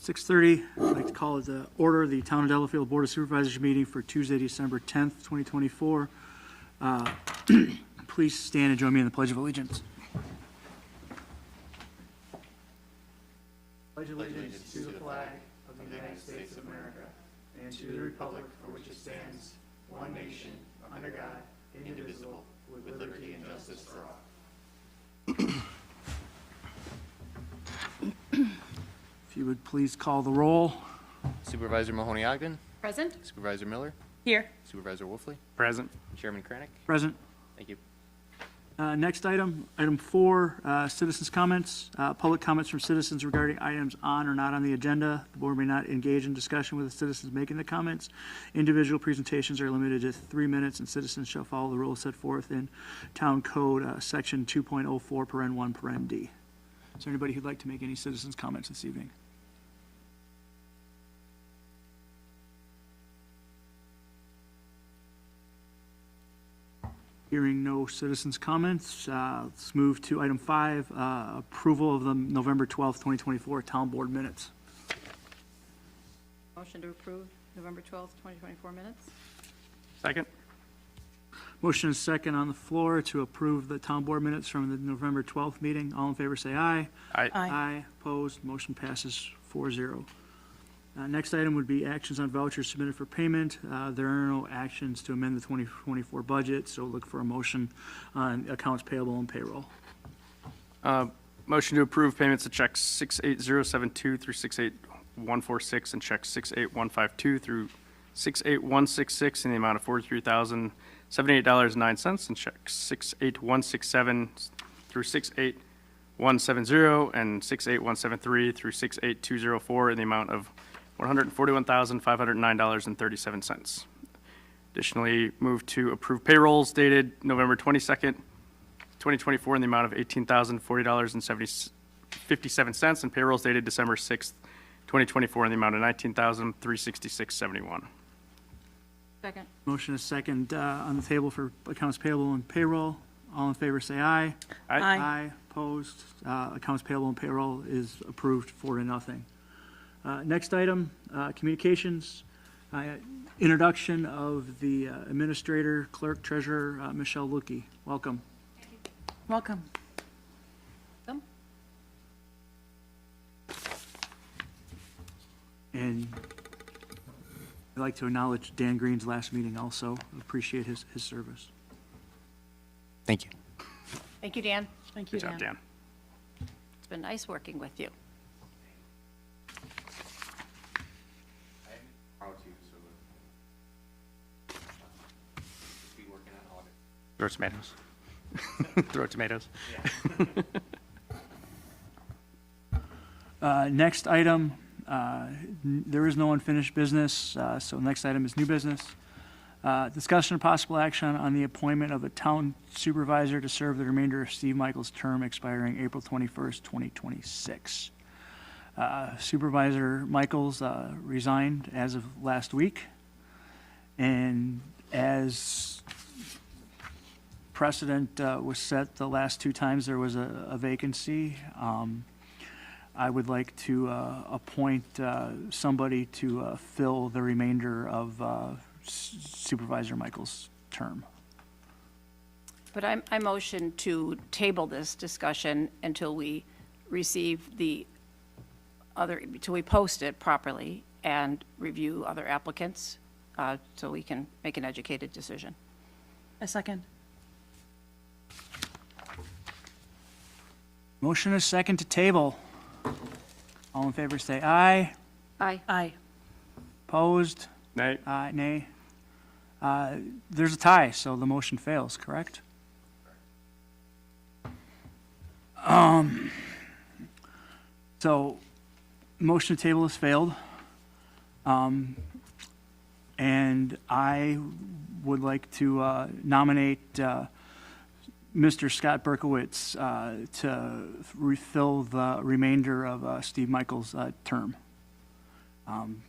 6:30, I'd like to call it the order of the Town of Delafield Board of Supervisors meeting for Tuesday, December 10th, 2024. Please stand and join me in the Pledge of Allegiance. Pledge allegiance to the flag of the United States of America and to the republic for which it stands, one nation, under God, indivisible, with liberty and justice for all. If you would please call the roll. Supervisor Mahoney-Ogden. Present. Supervisor Miller. Here. Supervisor Wolfley. Present. Chairman Kranek. Present. Thank you. Next item, item 4, citizens' comments. Public comments from citizens regarding items on or not on the agenda. The board may not engage in discussion with the citizens making the comments. Individual presentations are limited to 3 minutes, and citizens shall follow the rules set forth in Town Code, Section 2.04, paren 1, paren D. Is there anybody who'd like to make any citizens' comments this evening? Hearing no citizens' comments, let's move to item 5, approval of the November 12th, 2024 Town Board minutes. Motion to approve November 12th, 2024 minutes. Second. Motion is second on the floor to approve the Town Board minutes from the November 12th meeting. All in favor say aye. Aye. Aye. Opposed, motion passes 4-0. Next item would be actions on vouchers submitted for payment. There are no actions to amend the 2024 budget, so look for a motion on accounts payable and payroll. Motion to approve payments of checks 68072 through 68146 and checks 68152 through 68166 in the amount of $43,078.09, and checks 68167 through 68170 and 68173 through 68204 in the amount of $141,509.37. Additionally, move to approve payrolls dated November 22nd, 2024 in the amount of $18,040.57 and payrolls dated December 6th, 2024 in the amount of $19,366.71. Second. Motion is second on the table for accounts payable and payroll. All in favor say aye. Aye. Aye. Opposed. Accounts payable and payroll is approved 4-0. Next item, communications. Introduction of the administrator, clerk, treasurer, Michelle Lukey. Welcome. Welcome. And I'd like to acknowledge Dan Green's last meeting also. Appreciate his service. Thank you. Thank you, Dan. Thank you, Good job, Dan. It's been nice working with you. Throw tomatoes. Throw tomatoes. Next item, there is no unfinished business, so next item is new business. Discussion of possible action on the appointment of a town supervisor to serve the remainder of Steve Michaels' term expiring April 21st, 2026. Supervisor Michaels resigned as of last week, and as precedent was set the last 2 times there was a vacancy, I would like to appoint somebody to fill the remainder of Supervisor Michaels' term. But I motion to table this discussion until we receive the other, until we post it properly and review other applicants, so we can make an educated decision. A second. Motion is second to table. All in favor say aye. Aye. Aye. Opposed? Nay. Nay. There's a tie, so the motion fails, correct? So, motion to table has failed. And I would like to nominate Mr. Scott Berkowitz to refill the remainder of Steve Michaels' term.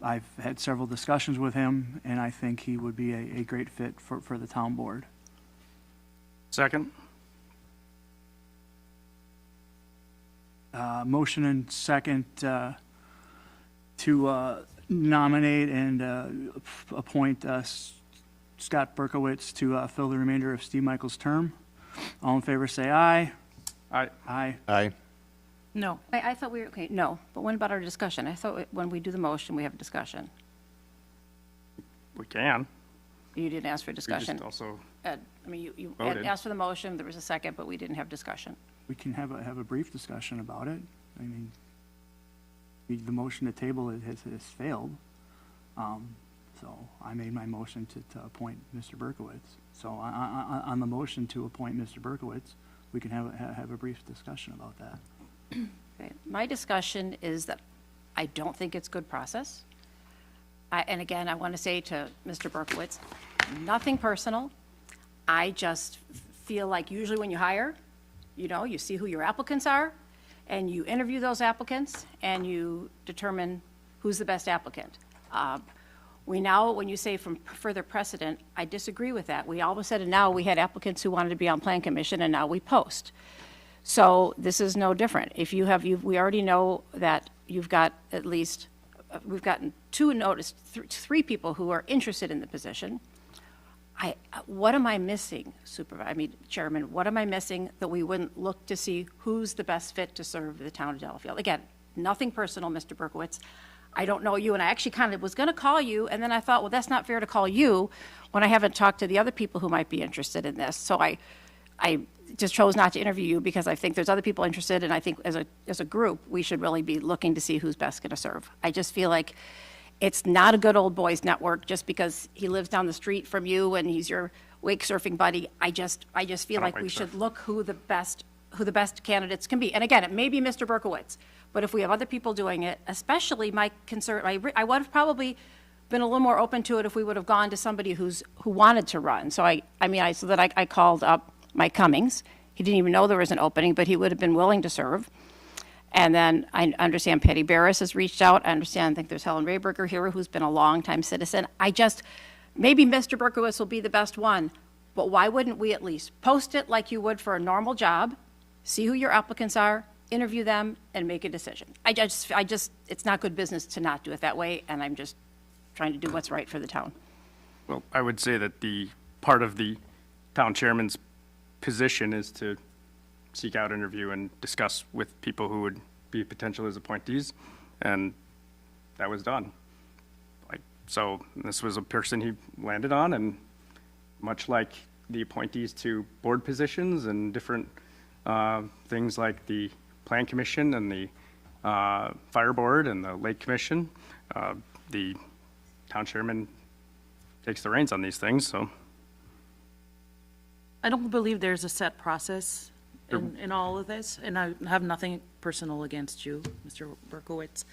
I've had several discussions with him, and I think he would be a great fit for the town board. Second. Motion and second to nominate and appoint Scott Berkowitz to fill the remainder of Steve Michaels' term. All in favor, say aye. I, Aye. Aye. No. I thought we were, okay, no, but what about our discussion? I thought when we do the motion, we have a discussion. we can. You didn't ask for We discussion. just also, Ed, I mean, you Voted. asked for the motion, there was a second, but we didn't have discussion. We can have a brief discussion about it. I mean, the motion to table has failed. So I made my motion to appoint Mr. Berkowitz. So on the motion to appoint Mr. Berkowitz, we can have a brief discussion about that. Okay. My discussion is that I don't think it's good process. And again, I want to say to Mr. Berkowitz, nothing personal. I just feel like usually when you hire, you know, you see who your applicants are, and you interview those applicants, and you determine who's the best applicant. We now, when you say from further precedent, I disagree with that. We all of a sudden now, we had applicants who wanted to be on Plan Commission, and now we post. So this is no different. If you have, we already know that you've got at least, we've gotten three people who are interested in the position. What am I missing, Chairman, what am I missing that we wouldn't look to see who's the best fit to serve the town of Delafield? Again, nothing personal, Mr. Berkowitz. I don't know you, and I actually kind of was going to call you, and then I thought, well, that's not fair to call you when I haven't talked to the other people who might be interested in this. So I just chose not to interview you because I think there's other people interested, and I think as a group, we should really be looking to see who's best going to serve. I just feel like it's not a good old boys network just because he lives down the street from you and he's your wake surfing buddy. I just feel like we should look who the best candidates can be. And again, it may be Mr. Berkowitz, but if we have other people doing it, especially my concern, I would have probably been a little more open to it if we would have gone to somebody who wanted to run. So I called up Mike Cummings. He didn't even know there was an opening, but he would have been willing to serve. And then I understand Patty Barris has reached out. I think there's Helen Rayberger here, who's been a longtime citizen. Maybe Mr. Berkowitz will be the best one, but why wouldn't we at least post it like you would for a normal job, see who your applicants are, interview them, and make a decision? It's not good business to not do it that way, and I'm just trying to do what's right for the town. well, I would say that the part of the town chairman's position is to seek out, interview, and discuss with people who would be potential as appointees, and that was done. So this was a person he landed on, and much like the appointees to board positions and different things like the Plan Commission and the Fire Board and the Lake Commission, the town chairman takes the reins on these things, so. I don't believe there's a set process in all of this, and I have nothing personal against you, Mr. Berkowitz.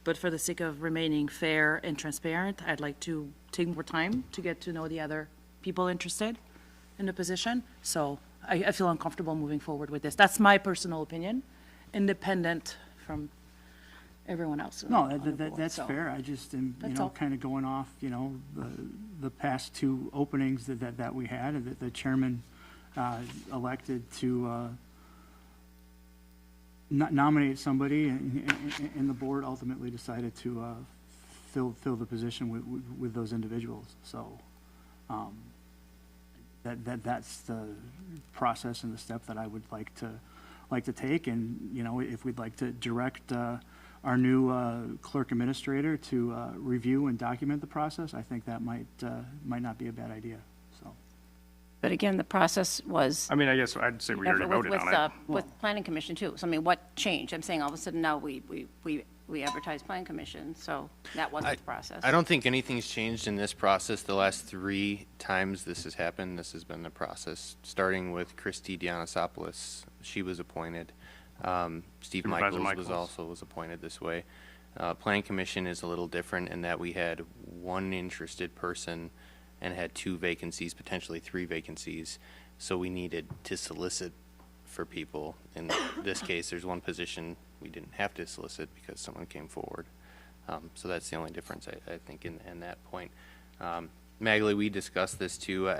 But for the sake of remaining fair and transparent, I'd like to take more time to get to know the other people interested in the position. So I feel uncomfortable moving forward with this. That's my personal opinion, independent from everyone else. No, on the board. that's So, fair. I just am, That's all. kind of going off, the past two openings that we had, and that the chairman elected to nominate somebody, and the board ultimately decided to fill the position with those individuals. So that's the process and the step that I would like to take. And if we'd like to direct our new clerk administrator to review and document the process, I think that might not be a bad idea. So. But again, the process was I mean, I guess I'd say we already voted on it. with Planning Commission too. So I mean, what changed? I'm saying all of a sudden now we advertise Planning Commission, so that wasn't the process. I don't think anything's changed in this process. The last 3 times this has happened, this has been the process, starting with Christy Dionyopoulos. She was appointed. Steve Supervisor Michaels was appointed this way. Planning Commission is a little different in that we had 1 interested person and had 2 vacancies, potentially 3 vacancies. So we needed to solicit for people. In this case, there's 1 position we didn't have to solicit because someone came forward. So that's the only difference, I think, in that point. Magali, we discussed this too.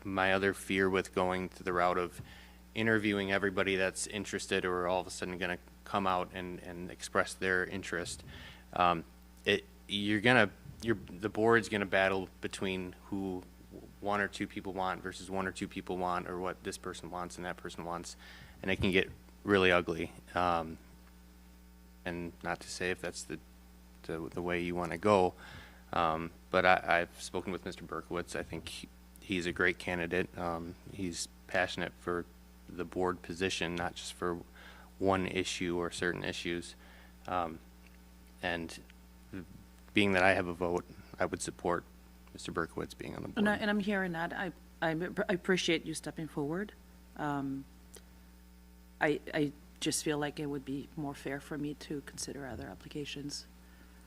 My other fear with going to the route of interviewing everybody that's interested or all of a sudden going to come out and express their interest, The board's gonna battle between who one or two people want versus one or two people want, or what this person wants and that person wants, and it can get really ugly. And not to say if that's the way you want to go, but I've spoken with Mr. Berkowitz. I think he's a great candidate. He's passionate for the board position, not just for one issue or certain issues. And being that I have a vote, I would support Mr. Berkowitz being on the board. And I'm hearing that. I appreciate you stepping forward. I just feel like it would be more fair for me to consider other applications.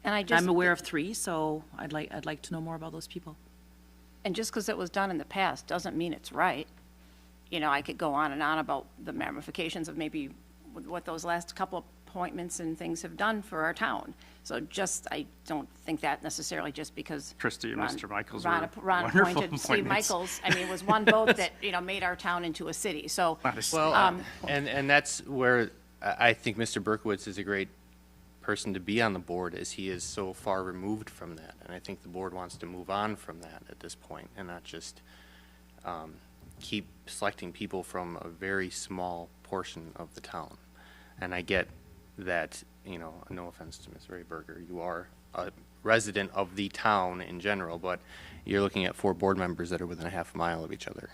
And I just. I'm aware of 3, so I'd like to know more about those people. And just because it was done in the past doesn't mean it's right. You know, I could go on and on about the ramifications of maybe what those last couple appointments and things have done for our town. So I don't think that necessarily just because. Christie and Mr. Michaels Ron were appointed wonderful Steve appointments. Michaels. I mean, it was one vote that, made our town into a city. So, Well, and that's where I think Mr. Berkowitz is a great person to be on the board, as he is so far removed from that. And I think the board wants to move on from that at this point and not just keep selecting people from a very small portion of the town. And I get that, no offense to Ms. Rayberger, you are a resident of the town in general, but you're looking at 4 board members that are within a half mile of each other.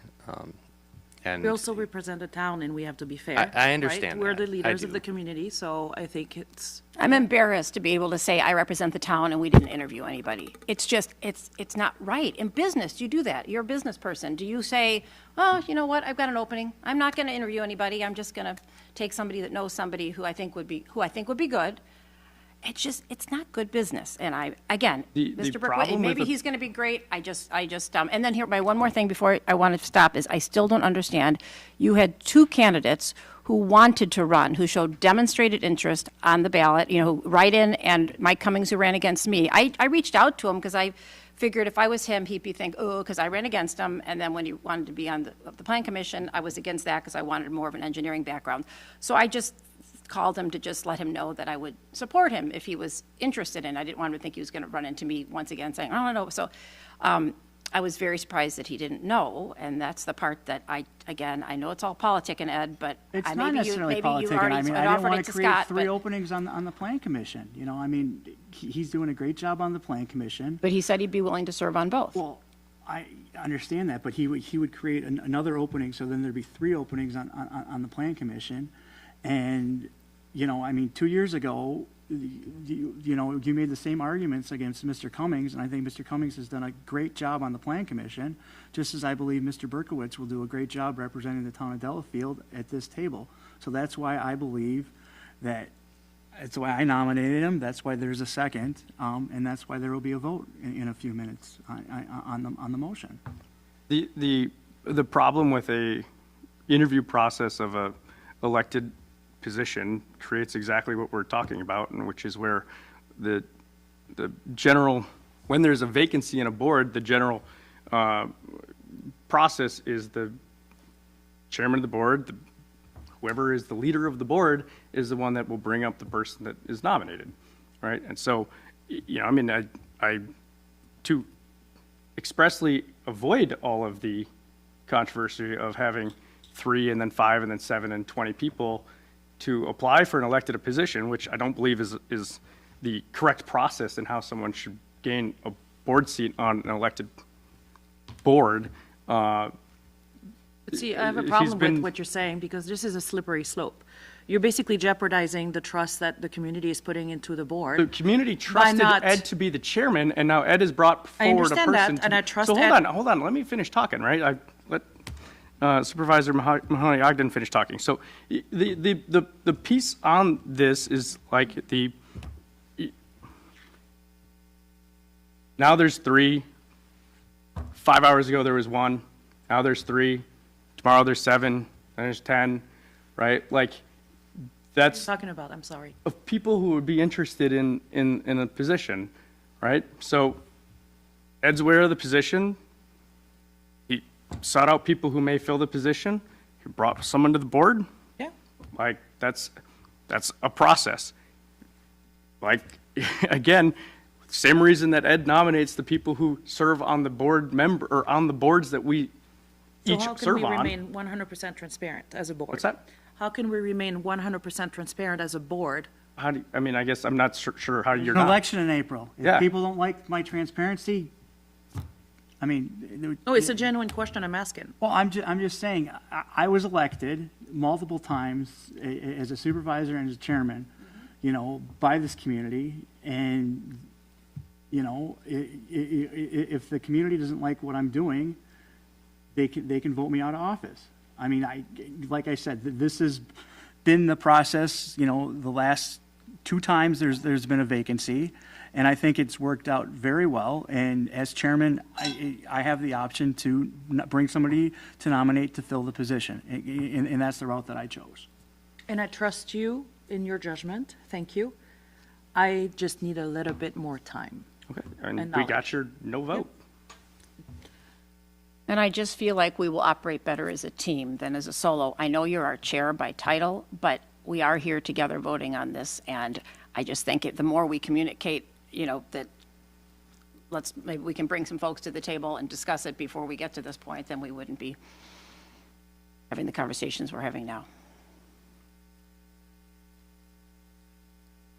And We also represent a town, and we have to be fair. I right? understand We're that. the I leaders of do. the community, so I think it's, I'm embarrassed to be able to say I represent the town and we didn't interview anybody. It's just, it's not right. In business, you do that. You're a business person. Do you say, well, you know what, I've got an opening. I'm not going to interview anybody. I'm just going to take somebody that knows somebody who I think would be good. It's not good business. And again, The Mr. problem Berkowitz, with maybe the- he's going to be great. And then here, my one more thing before I want to stop is I still don't understand. You had 2 candidates who wanted to run, who showed demonstrated interest on the ballot, who write-in, and Mike Cummings, who ran against me. I reached out to him because I figured if I was him, he'd be because I ran against him, and then when he wanted to be on the Plan Commission, I was against that because I wanted more of an engineering background. So I just called him to just let him know that I would support him if he was interested in. I didn't want him to think he was going to run into me once again saying, I don't know. So I was very surprised that he didn't know, and that's the part that I know it's all politicking, Ed, but It's not maybe you necessarily already politicking. I mean, I didn't offered want it to to create Scott, 3 but, openings on the Plan Commission. I mean, he's doing a great job on the Plan Commission. but he said he'd be willing to serve on both. Well, I understand that, but he would create another opening, so then there'd be 3 openings on the Plan Commission. And, I mean, 2 years ago, you made the same arguments against Mr. Cummings, and I think Mr. Cummings has done a great job on the Plan Commission, just as I believe Mr. Berkowitz will do a great job representing the town of Delafield at this table. So that's why I believe that's why I nominated him, that's why there's a second, and that's why there will be a vote in a few minutes on the motion. The problem with a interview process of a elected position creates exactly what we're talking about, and which is where the general, when there's a vacancy in a board, the general process is the chairman of the board, whoever is the leader of the board is the one that will bring up the person that is nominated, right? And so, I mean, I to expressly avoid all of the controversy of having 3 and then 5 and then 7 and 20 people to apply for an elected position, which I don't believe is the correct process in how someone should gain a board seat on an elected board. see, I have a He's problem with been- what you're saying, because this is a slippery slope. You're basically jeopardizing the trust that the community is putting into the board. The community trusted not- Ed to be the chairman, and now Ed has brought I forward a person. understand that, and I trust So Ed. hold on, let me finish talking, right? I let Supervisor Mahoney Ogden finish talking. So the piece on this is like now there's 3, 5 hours ago there was 1, now there's 3, tomorrow there's 7, then there's 10, right? Like, that's Talking about, I'm sorry. of people who would be interested in a position, right? So Ed's aware of the position. He sought out people who may fill the position. He brought someone to the board. Yeah. Like, that's a process. Like, again, same reason that Ed nominates the people who serve on the board member, or on the boards that we each So how can serve we on. remain 100% transparent as a board? What's that? How can we remain 100% transparent as a board? How do, I mean, I guess I'm not sure how you're An not. election in April. Yeah. If people don't like my transparency, I mean. No, it's a genuine question I'm asking. Well, I'm just saying, I was elected multiple times as a supervisor and as a chairman, you know, by this community. And, you know, if the community doesn't like what I'm doing, they can vote me out of office. I mean, like I said, this has been the process, you know, the last 2 times there's been a vacancy. And I think it's worked out very well. And as chairman, I have the option to bring somebody to nominate to fill the position. And that's the route that I chose. And I trust you in your judgment. Thank you. I just need a little bit more time. Okay, and And we got knowledge. your no vote. And I just feel like we will operate better as a team than as a solo. I know you're our chair by title, but we are here together voting on this, and I just think the more we communicate, you know, that maybe we can bring some folks to the table and discuss it before we get to this point, then we wouldn't be having the conversations we're having now.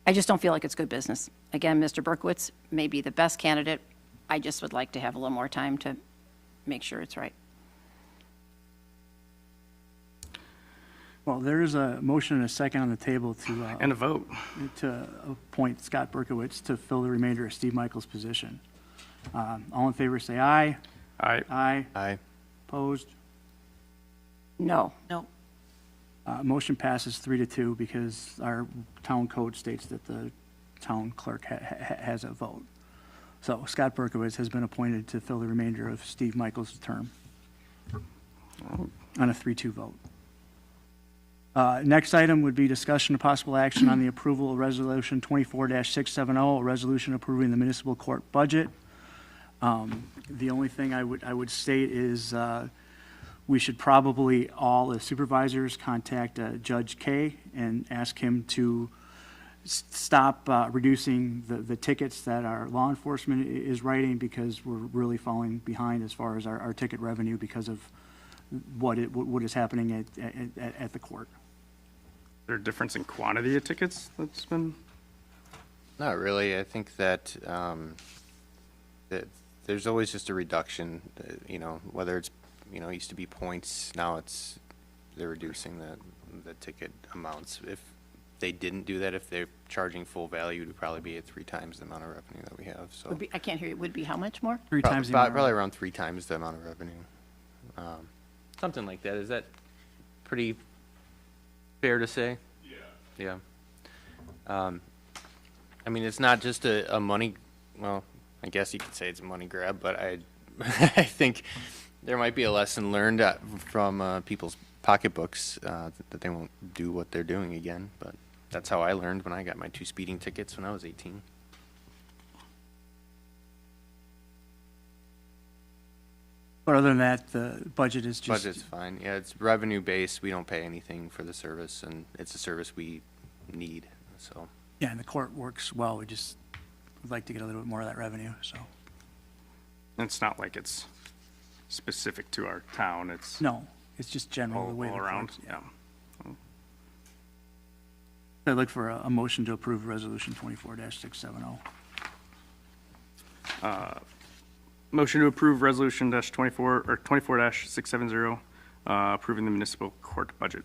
I just don't feel like it's good business. Again, Mr. Berkowitz may be the best candidate. I just would like to have a little more time to make sure it's right. Well, there is a motion and a second on the table And a vote. to appoint Scott Berkowitz to fill the remainder of Steve Michaels' position. All in favor, say aye. Aye. Aye. Aye. Opposed? No. No. Motion passes 3-2 because our town code states that the town clerk has a vote. So Scott Berkowitz has been appointed to fill the remainder of Steve Michaels' term on a 3-2 vote. Next item would be discussion of possible action on the approval of Resolution 24-670, a resolution approving the municipal court budget. The only thing I would state is we should probably all, as supervisors, contact Judge Kay and ask him to stop reducing the tickets that our law enforcement is writing, because we're really falling behind as far as our ticket revenue because of what is happening at the court. Is there a difference in quantity of tickets that's been? Not really. I think that, that there's always just a reduction, you know, whether it's, you know, it used to be points, now they're reducing the ticket amounts. If they didn't do that, if they're charging full value, it would probably be at 3 times the amount of revenue that we have, so. Would be, I can't hear you. Would be how much more? 3 times the amount. Probably around 3 times the amount of revenue. Something like that. Is that pretty fair to say? Yeah. Yeah. I mean, it's not just a money, well, I guess you could say it's a money grab, but I think there might be a lesson learned from people's pocketbooks that they won't do what they're doing again, but that's how I learned when I got my 2 speeding tickets when I was 18. But other than that, the budget is just. Budget's fine. Yeah, it's revenue based. We don't pay anything for the service, and it's a service we need, so. Yeah, and the court works well. We just would like to get a little bit more of that revenue, so. It's not like it's specific to our town, it's No, it's just general, the way all the around, courts. yeah. I'd look for a motion to approve Resolution 24-670. Motion to approve resolution -24, or 24-670, approving the municipal court budget.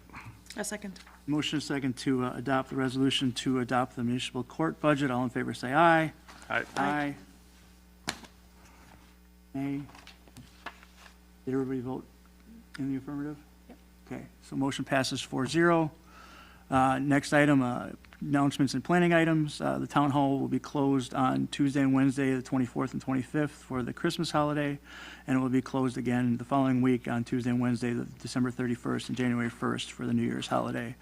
A second. Motion is second to adopt the resolution to adopt the municipal court budget. All in favor, say aye. Aye. Aye. Nay. Did everybody vote in the affirmative? Okay, so motion passes 4-0. Next item, announcements and planning items. The town hall will be closed on Tuesday and Wednesday, the 24th and 25th for the Christmas holiday, and it will be closed again the following week on Tuesday and Wednesday, the December 31st and January 1st for the New Year's holiday.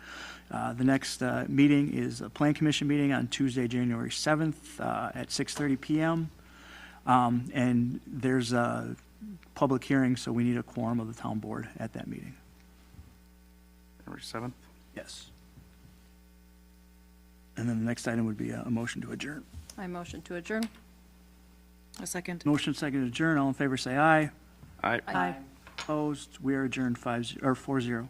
The next meeting is a Plan Commission meeting on Tuesday, January 7th at 6:30 p.m. And there's a public hearing, so we need a quorum of the town board at that meeting. January 7th. Yes. And then the next item would be a motion to adjourn. I motion to adjourn. A second. Motion second to adjourn. All in favor, say aye. I, Aye. Opposed? We are adjourned 4-0.